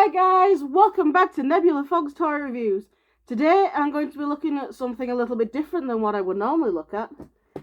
Hi guys, welcome back to Nebula Fog's Toy Reviews. Today I'm going to be looking at something a little bit different than what I would normally look at,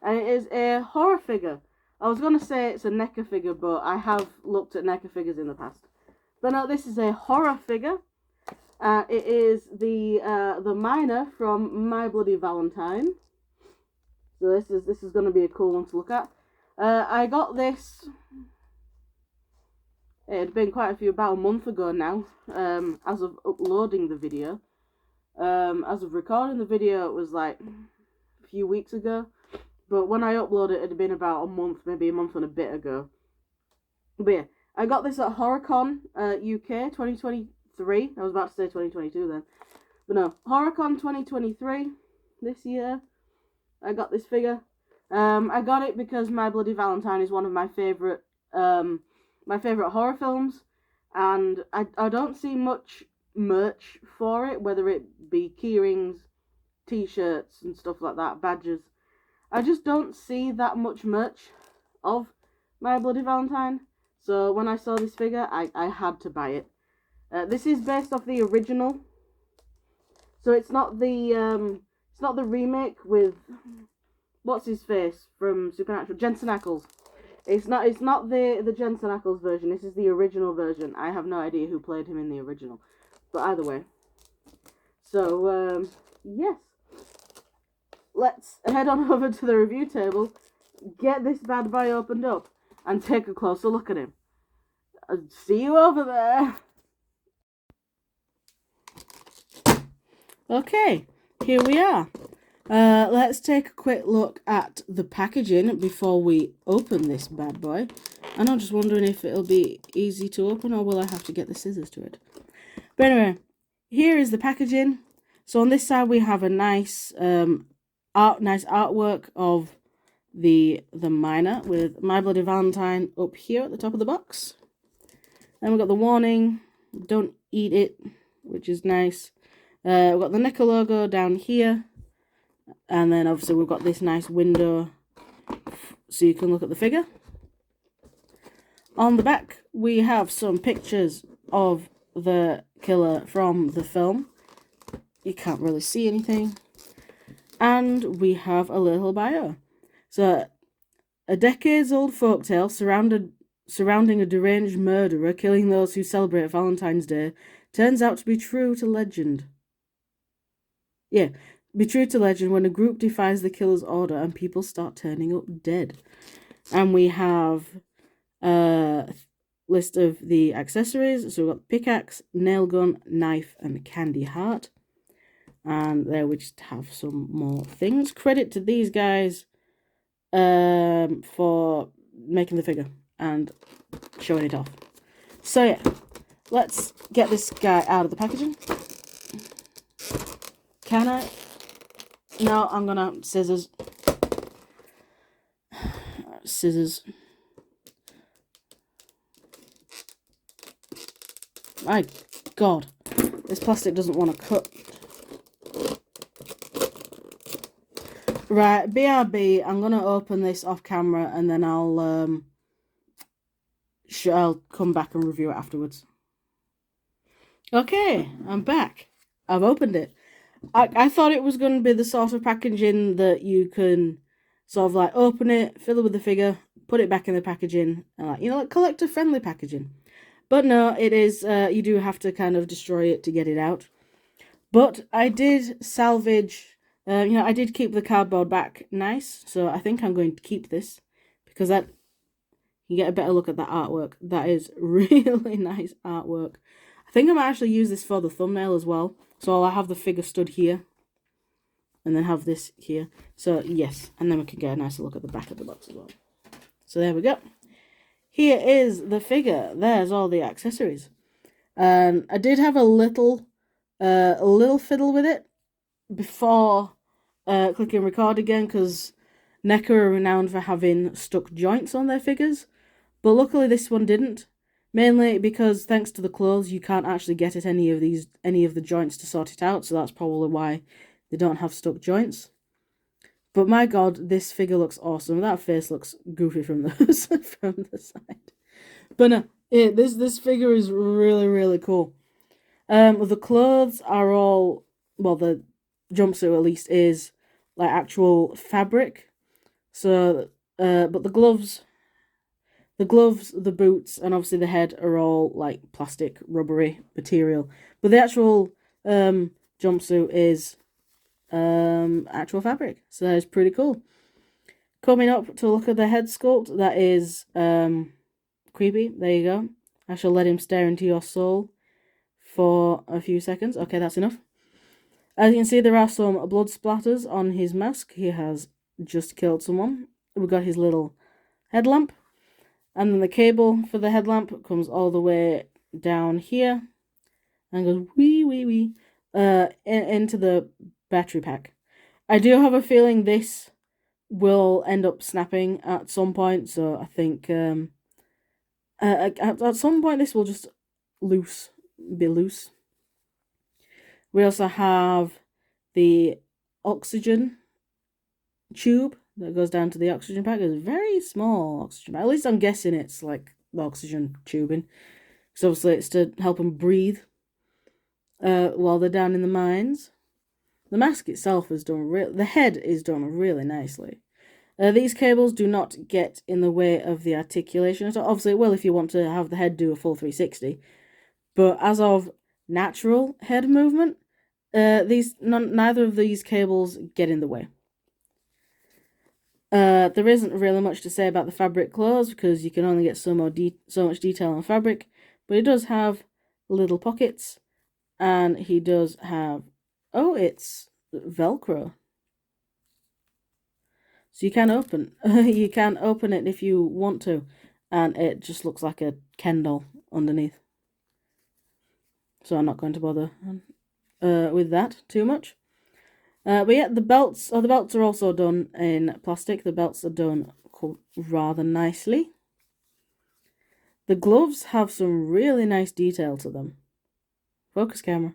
and it is a horror figure. I was going to say it's a NECA figure, but I have looked at NECA figures in the past. But no, this is a horror figure. It is the miner from My Bloody Valentine. So this is going to be a cool one to look at. I got this. It had been quite a few, about a month ago now, as of uploading the video. As of recording the video, it was like a few weeks ago. But when I uploaded it, it had been about a month, maybe a month and a bit ago. But yeah, I got this at HorrorCon UK 2023. I was about to say 2022 then. But no, HorrorCon 2023, this year, I got this figure. I got it because My Bloody Valentine is one of my favourite horror films, and I don't see much merch for it, whether it be keyrings, t-shirts and stuff like that, badges. I just don't see that much merch of My Bloody Valentine, so when I saw this figure, I had to buy it. This is based off the original, so it's not the remake with what's his face from Supernatural, Jensen Ackles. It's not the Jensen Ackles version. This is the original version. I have no idea who played him in the original, but either way. So yes, let's head on over to the review table, get this bad boy opened up, and take a closer look at him. I'll see you over there. Okay, here we are. Let's take a quick look at the packaging before we open this bad boy. And I'm just wondering if it'll be easy to open, or will I have to get the scissors to it. But anyway, here is the packaging. So on this side we have a nice artwork of the miner with My Bloody Valentine up here at the top of the box. Then we've got the warning, don't eat it, which is nice. We've got the NECA logo down here. And then obviously we've got this nice window so you can look at the figure. On the back we have some pictures of the killer from the film. You can't really see anything. And we have a little bio. So, a decades-old folktale surrounding a deranged murderer killing those who celebrate Valentine's Day turns out to be true to legend. Yeah. Be true to legend when a group defies the killer's order and people start turning up dead. And we have a list of the accessories. So we've got pickaxe, nail gun, knife, and candy heart. And there we just have some more things. Credit to these guys for making the figure and showing it off. So yeah, let's get this guy out of the packaging. Can I? No, I'm gonna scissors. Scissors. My God, this plastic doesn't want to cut. Right, BRB. I'm gonna open this off camera and then I'll come back and review it afterwards. Okay, I'm back. I've opened it. I thought it was going to be the sort of packaging that you can sort of like open it, fill it with the figure, put it back in the packaging, like collector-friendly packaging. But no, it is, you do have to kind of destroy it to get it out. But I did salvage, I did keep the cardboard back nice, so I think I'm going to keep this, because that, you get a better look at that artwork. That is really nice artwork. I think I might actually use this for the thumbnail as well. So I'll have the figure stood here, and then have this here. So yes, and then we can get a nicer look at the back of the box as well. So there we go. Here is the figure. There's all the accessories. And I did have a little fiddle with it before clicking record again, because NECA are renowned for having stuck joints on their figures. But luckily this one didn't. Mainly because thanks to the clothes, you can't actually get at any of the joints to sort it out, so that's probably why they don't have stuck joints. But my God, this figure looks awesome. That face looks goofy from the side. But no, this figure is really, really cool. The clothes are all, well, the jumpsuit at least is like actual fabric. So, but the gloves, the boots, and obviously the head are all like plastic, rubbery material. But the actual jumpsuit is actual fabric. So that is pretty cool. Coming up to look at the head sculpt, that is creepy. There you go. I shall let him stare into your soul for a few seconds. Okay, that's enough. As you can see, there are some blood splatters on his mask. He has just killed someone. We've got his little headlamp. And then the cable for the headlamp comes all the way down here and goes wee wee wee into the battery pack. I do have a feeling this will end up snapping at some point, so I think at some point this will just be loose. We also have the oxygen tube that goes down to the oxygen pack. It's a very small oxygen pack. At least I'm guessing it's like the oxygen tubing. Because obviously it's to help them breathe while they're down in the mines. The mask itself is done the head is done really nicely. These cables do not get in the way of the articulation. So obviously, well, if you want to have the head do a full 360. But as of natural head movement, neither of these cables get in the way. There isn't really much to say about the fabric clothes because you can only get so much detail on fabric, but it does have little pockets, and he does have, oh, it's Velcro. So you can open it if you want to, and it just looks like a Ken doll underneath. So I'm not going to bother with that too much. But yeah, the belts are also done in plastic. The belts are done rather nicely. The gloves have some really nice detail to them. Focus camera.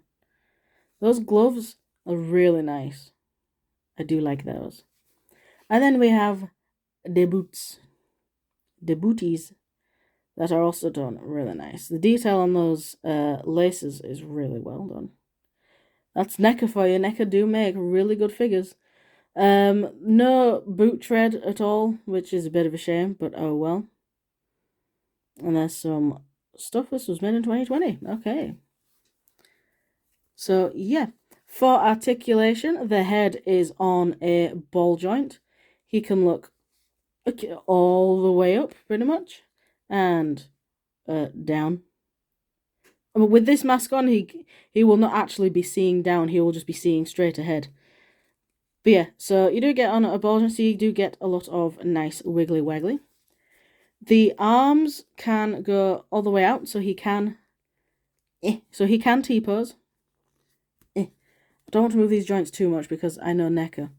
Those gloves are really nice. I do like those. And then we have the boots. The booties that are also done really nice. The detail on those laces is really well done. That's NECA for you. NECA do make really good figures. No boot tread at all, which is a bit of a shame, but oh well. And there's some stuff. This was made in 2020. Okay. So, yeah. For articulation, the head is on a ball joint. He can look all the way up, pretty much, and down. With this mask on, he will not actually be seeing down. He will just be seeing straight ahead. But yeah, so you do get on a ball joint, so you do get a lot of nice wiggly waggly. The arms can go all the way out, so he can T-pose. I don't want to move these joints too much because I know NECA.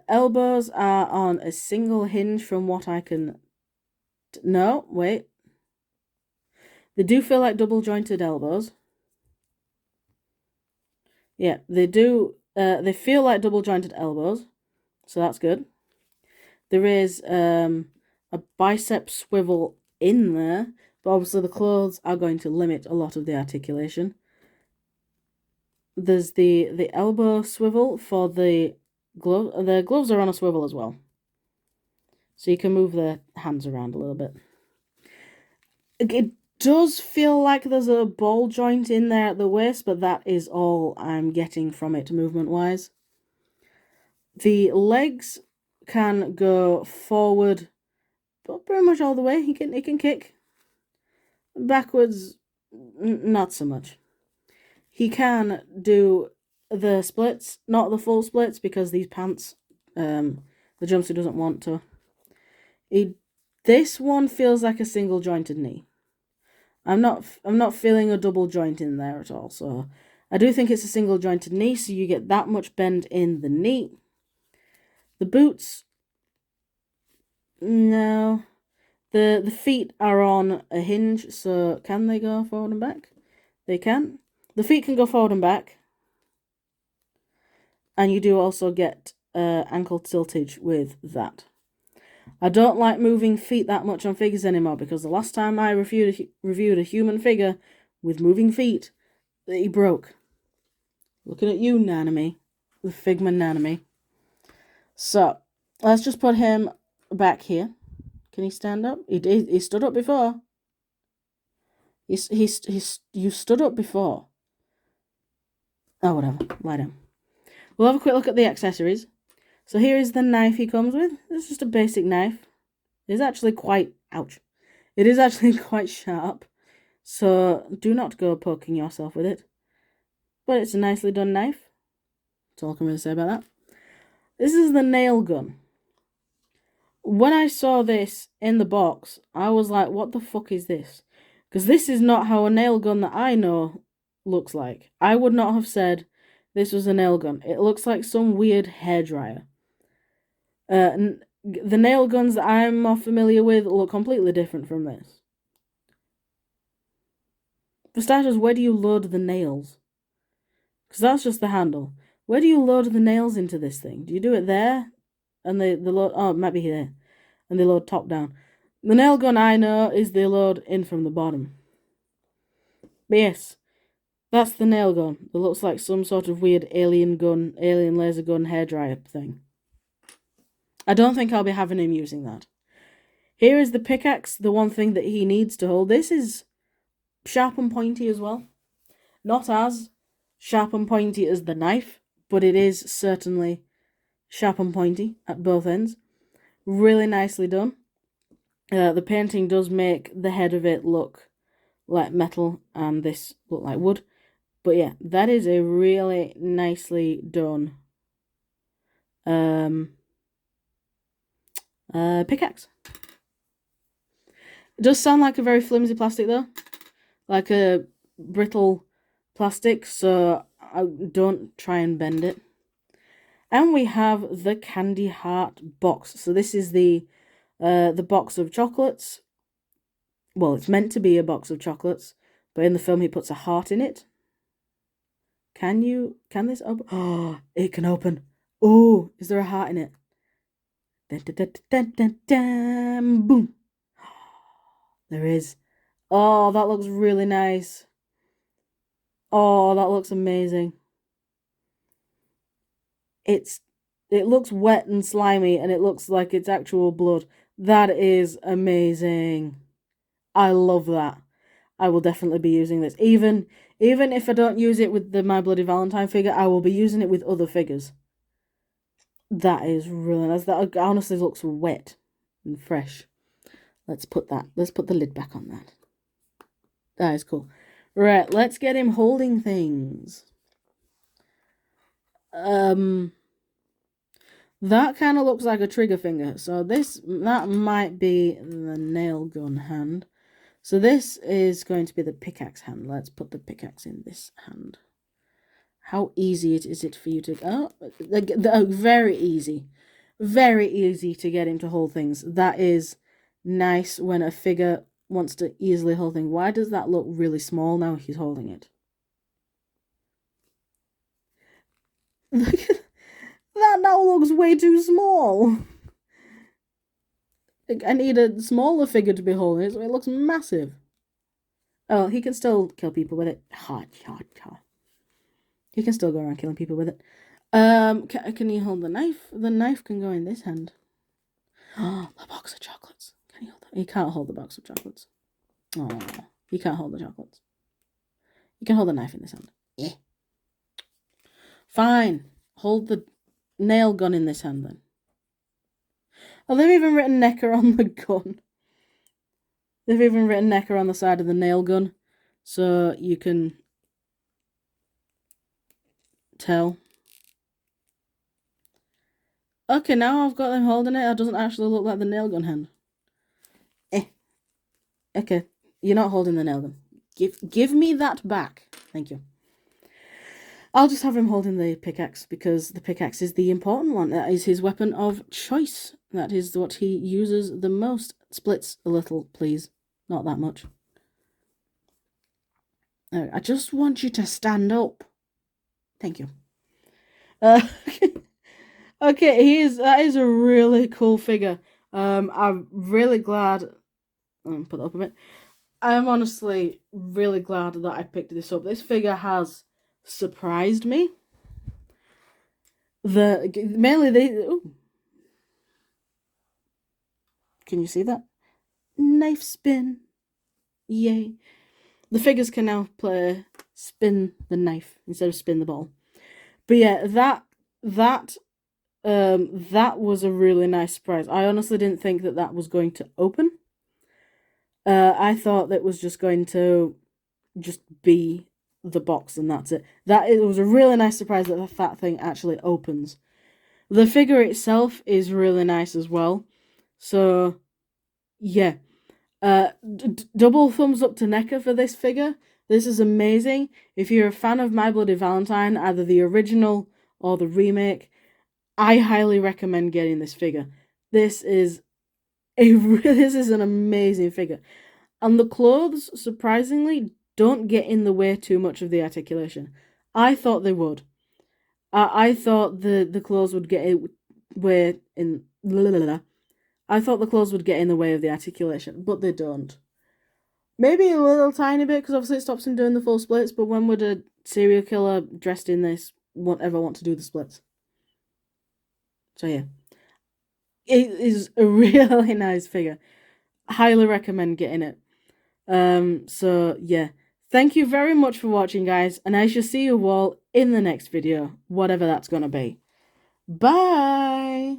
Elbows are on a single hinge from what I can... No, wait. They do feel like double-jointed elbows. Yeah, they do. They feel like double-jointed elbows, so that's good. There is a bicep swivel in there, but obviously the clothes are going to limit a lot of the articulation. There's the elbow swivel for the glove. The gloves are on a swivel as well, so you can move the hands around a little bit. It does feel like there's a ball joint in there at the waist, but that is all I'm getting from it movement-wise. The legs can go forward, but pretty much all the way. He can kick. Backwards, not so much. He can do the splits, not the full splits, because these pants, the jumpsuit doesn't want to. This one feels like a single jointed knee. I'm not feeling a double joint in there at all, so I do think it's a single jointed knee, so you get that much bend in the knee. The boots, no. The feet are on a hinge, so can they go forward and back? They can. The feet can go forward and back. And you do also get ankle tiltage with that. I don't like moving feet that much on figures anymore, because the last time I reviewed a human figure with moving feet, that he broke. Looking at you, Nanami. The Figma Nanami. So, let's just put him back here. Can he stand up? He stood up before. You stood up before. Oh, whatever. Lie down. We'll have a quick look at the accessories. So here is the knife he comes with. It's just a basic knife. It is actually quite... Ouch. It is actually quite sharp. So do not go poking yourself with it. But it's a nicely done knife. That's all I can really say about that. This is the nail gun. When I saw this in the box, I was like, what the fuck is this? Because this is not how a nail gun that I know looks like. I would not have said this was a nail gun. It looks like some weird hairdryer. The nail guns that I'm more familiar with look completely different from this. For starters, where do you load the nails? Because that's just the handle. Where do you load the nails into this thing? Do you do it there? And they load... Oh, it might be here. And they load top down. The nail gun I know is they load in from the bottom. But yes, that's the nail gun. It looks like some sort of weird alien laser gun hairdryer thing. I don't think I'll be having him using that. Here is the pickaxe, the one thing that he needs to hold. This is sharp and pointy as well. Not as sharp and pointy as the knife, but it is certainly sharp and pointy at both ends. Really nicely done. The painting does make the head of it look like metal and this look like wood. But yeah, that is a really nicely done pickaxe. It does sound like a very flimsy plastic though. Like a brittle plastic, so I don't try and bend it. And we have the Candy Heart box. So this is the box of chocolates. Well, it's meant to be a box of chocolates, but in the film he puts a heart in it. Can this open? Oh, it can open. Oh, is there a heart in it? Dun, dun, dun, dun, dun, boom. There is. Oh, that looks really nice. Oh, that looks amazing. It looks wet and slimy, and it looks like it's actual blood. That is amazing. I love that. I will definitely be using this. Even if I don't use it with the My Bloody Valentine figure, I will be using it with other figures. That is really nice. That honestly looks wet and fresh. Let's put the lid back on that. That is cool. Right, let's get him holding things. That kind of looks like a trigger finger. So that might be the nail gun hand. So this is going to be the pickaxe hand. Let's put the pickaxe in this hand. How easy is it for you to... Oh, very easy. Very easy to get him to hold things. That is nice when a figure wants to easily hold things. Why does that look really small now he's holding it? That now looks way too small. I need a smaller figure to be holding it, so it looks massive. Oh, he can still kill people with it. He can still go around killing people with it. Can he hold the knife? The knife can go in this hand. Oh, the box of chocolates. Can he hold that? He can't hold the box of chocolates. Oh, he can't hold the chocolates. He can hold the knife in this hand. Yeah. Fine. Hold the nail gun in this hand then. Oh, they've even written NECA on the gun. They've even written NECA on the side of the nail gun, so you can tell. Okay, now I've got them holding it. It doesn't actually look like the nail gun hand. Okay, you're not holding the nail gun. Give me that back. Thank you. I'll just have him holding the pickaxe because the pickaxe is the important one. That is his weapon of choice. That is what he uses the most. Splits a little, please. Not that much. I just want you to stand up. Thank you. Okay, that is a really cool figure. I'm really glad. Put that up a bit. I'm honestly really glad that I picked this up. This figure has surprised me. Ooh. Can you see that? Knife spin. Yay. The figures can now spin the knife instead of spin the ball. But yeah, that was a really nice surprise. I honestly didn't think that was going to open. I thought that was just going to just be the box and that's it. It was a really nice surprise that that thing actually opens. The figure itself is really nice as well. So, yeah. Double thumbs up to NECA for this figure. This is amazing. If you're a fan of My Bloody Valentine, either the original or the remake, I highly recommend getting this figure. This is an amazing figure. And the clothes, surprisingly, don't get in the way too much of the articulation. I thought they would. I thought the clothes would get way in. I thought the clothes would get in the way of the articulation, but they don't. Maybe a little tiny bit, because obviously it stops him doing the full splits, but when would a serial killer dressed in this ever want to do the splits? So yeah. It is a really nice figure. Highly recommend getting it. So yeah. Thank you very much for watching, guys, and I shall see you all in the next video, whatever that's gonna be. Bye!